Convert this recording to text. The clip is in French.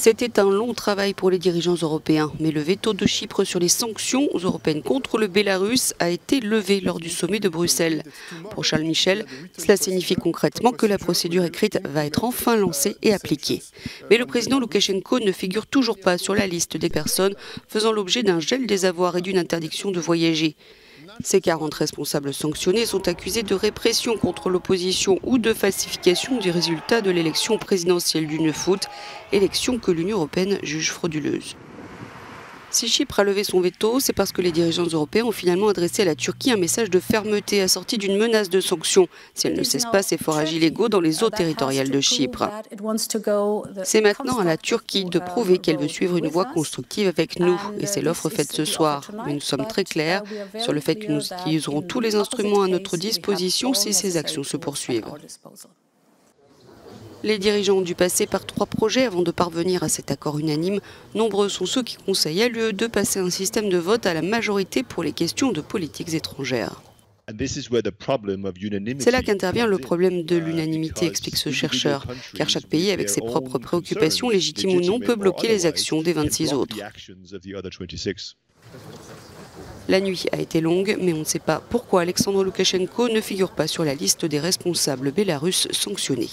C'était un long travail pour les dirigeants européens, mais le veto de Chypre sur les sanctions européennes contre le Bélarus a été levé lors du sommet de Bruxelles. Pour Charles Michel, cela signifie concrètement que la procédure écrite va être enfin lancée et appliquée. Mais le président Loukachenko ne figure toujours pas sur la liste des personnes faisant l'objet d'un gel des avoirs et d'une interdiction de voyager. Ces 40 responsables sanctionnés sont accusés de répression contre l'opposition ou de falsification du résultat de l'élection présidentielle du 9 août, élection que l'Union européenne juge frauduleuse. Si Chypre a levé son veto, c'est parce que les dirigeants européens ont finalement adressé à la Turquie un message de fermeté assorti d'une menace de sanctions si elle ne cesse pas ses forages illégaux dans les eaux territoriales de Chypre. C'est maintenant à la Turquie de prouver qu'elle veut suivre une voie constructive avec nous, et c'est l'offre faite ce soir. Mais nous sommes très clairs sur le fait que nous utiliserons tous les instruments à notre disposition si ces actions se poursuivent. Les dirigeants ont dû passer par 3 projets avant de parvenir à cet accord unanime. Nombreux sont ceux qui conseillent à l'UE de passer un système de vote à la majorité pour les questions de politiques étrangères. C'est là qu'intervient le problème de l'unanimité, explique ce chercheur, car chaque pays, avec ses propres préoccupations, légitimes ou non, peut bloquer les actions des 26 autres. La nuit a été longue, mais on ne sait pas pourquoi Alexandre Loukachenko ne figure pas sur la liste des responsables bélarusses sanctionnés.